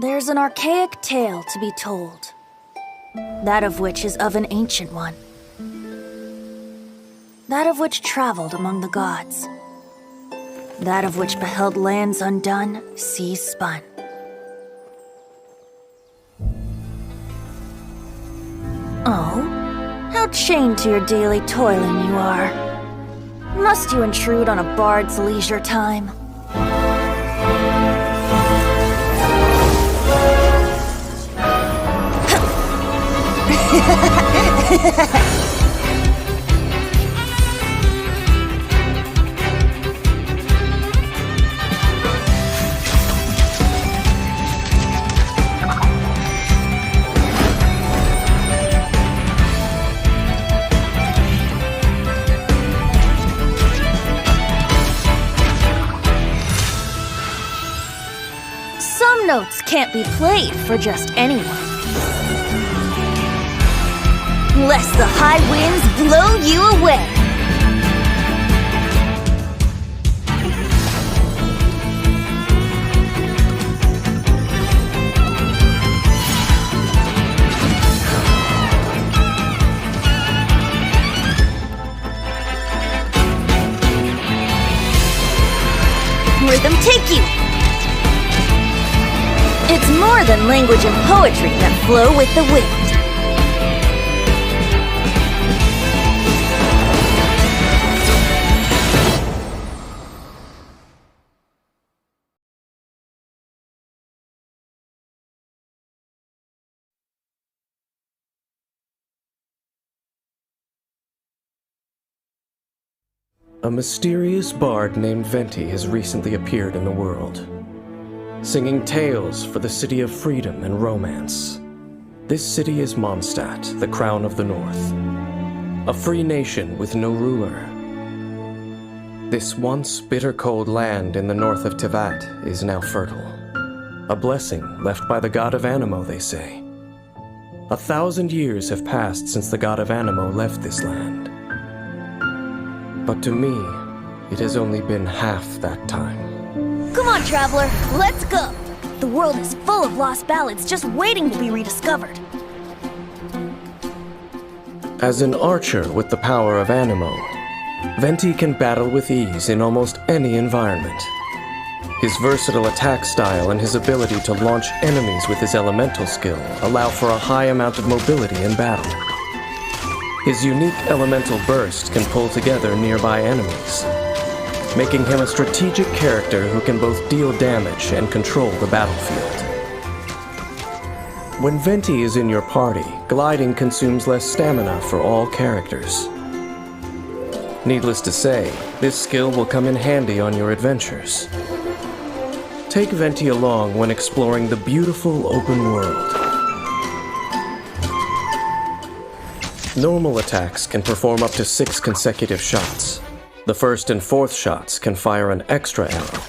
There's an archaic tale to be told, that of which is of an ancient one, that of which traveled among the gods, that of which beheld lands undone, seas spun. Oh, how chained to your daily toiling you are. Must you intrude on a bard's leisure time? Some notes can't be played for just anyone, lest the high winds blow you away. Rhythm take you! It's more than language and poetry that flow with the wind. A mysterious bard named Venti has recently appeared in the world, singing tales for the city of freedom and romance. This city is Mondstadt, the crown of the north, a free nation with no ruler. This once bitter-cold land in the north of Tevat is now fertile, a blessing left by the god of Anemo, they say. 1,000 years have passed since the god of Anemo left this land. But to me, it has only been half that time. Come on, traveler, let's go! The world is full of lost ballads just waiting to be rediscovered. As an archer with the power of Anemo, Venti can battle with ease in almost any environment. His versatile attack style and his ability to launch enemies with his elemental skill allow for a high amount of mobility in battle. His unique elemental burst can pull together nearby enemies, making him a strategic character who can both deal damage and control the battlefield. When Venti is in your party, gliding consumes less stamina for all characters. Needless to say, this skill will come in handy on your adventures. Take Venti along when exploring the beautiful open world. Normal attacks can perform up to 6 consecutive shots. The first and fourth shots can fire an extra arrow,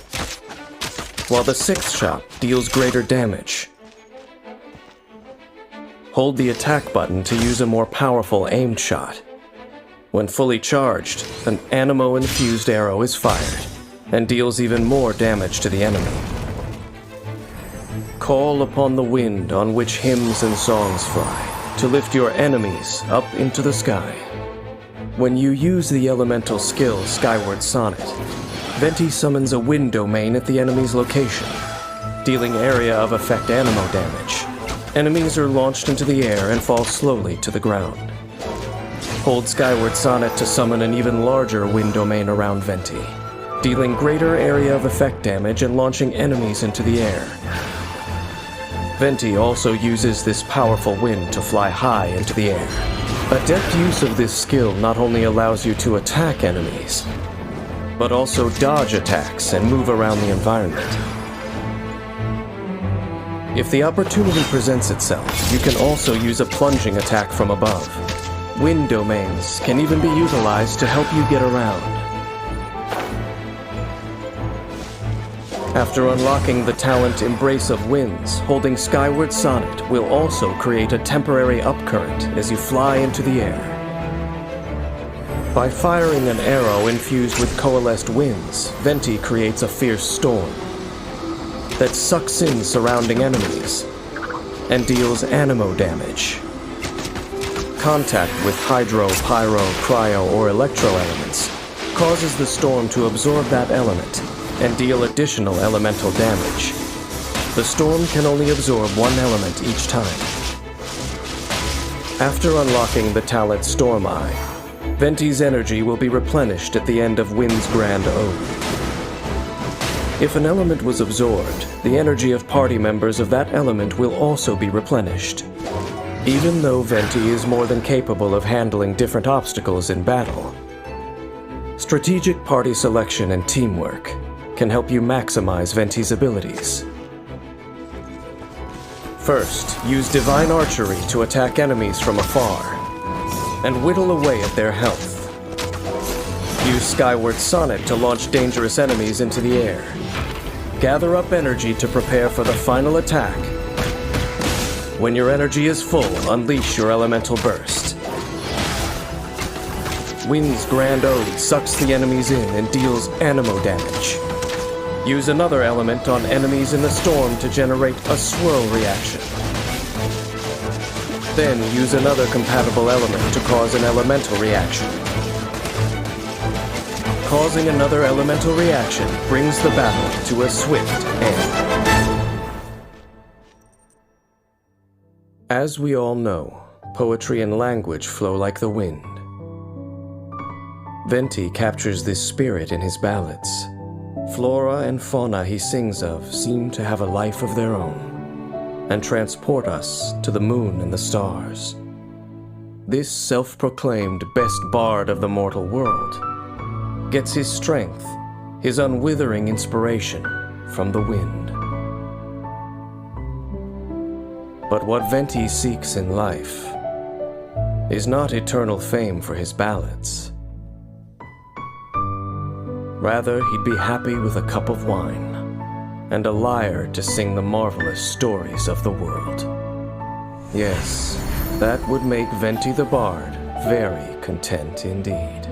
while the 6th shot deals greater damage. Hold the attack button to use a more powerful aimed shot. When fully charged, an Anemo-infused arrow is fired and deals even more damage to the enemy. Call upon the wind on which hymns and songs fly to lift your enemies up into the sky. When you use the elemental skill Skyward Sonnet, Venti summons a wind domain at the enemy's location, dealing area of effect Anemo damage. Enemies are launched into the air and fall slowly to the ground. Hold Skyward Sonnet to summon an even larger wind domain around Venti, dealing greater area of effect damage and launching enemies into the air. Venti also uses this powerful wind to fly high into the air. Adept use of this skill not only allows you to attack enemies, but also dodge attacks and move around the environment. If the opportunity presents itself, you can also use a plunging attack from above. Wind domains can even be utilized to help you get around. After unlocking the talent Embrace of Winds, holding Skyward Sonnet will also create a temporary upcurrent as you fly into the air. By firing an arrow infused with coalesced winds, Venti creates a fierce storm. that sucks in surrounding enemies and deals anemo damage. Contact with hydro, pyro, cryo, or electro elements causes the storm to absorb that element and deal additional elemental damage. The storm can only absorb one element each time. After unlocking the talent Storm Eye, Venti's energy will be replenished at the end of Wind's Grand Ode. If an element was absorbed, the energy of party members of that element will also be replenished. Even though Venti is more than capable of handling different obstacles in battle, strategic party selection and teamwork can help you maximize Venti's abilities. First, use Divine Archery to attack enemies from afar and whittle away at their health. Use Skyward Sonic to launch dangerous enemies into the air. Gather up energy to prepare for the final attack. When your energy is full, unleash your elemental burst. Wind's Grand Ode sucks the enemies in and deals anemo damage. Use another element on enemies in the storm to generate a swirl reaction. Then use another compatible element to cause an elemental reaction. Causing another elemental reaction brings the battle to a swift end. As we all know, poetry and language flow like the wind. Venti captures this spirit in his ballads. Flora and fauna he sings of seem to have a life of their own and transport us to the moon and the stars. This self-proclaimed best bard of the mortal world gets his strength, his unwithering inspiration from the wind. But what Venti seeks in life is not eternal fame for his ballads. Rather, he'd be happy with a cup of wine and a lyre to sing the marvelous stories of the world. Yes, that would make Venti the Bard very content indeed.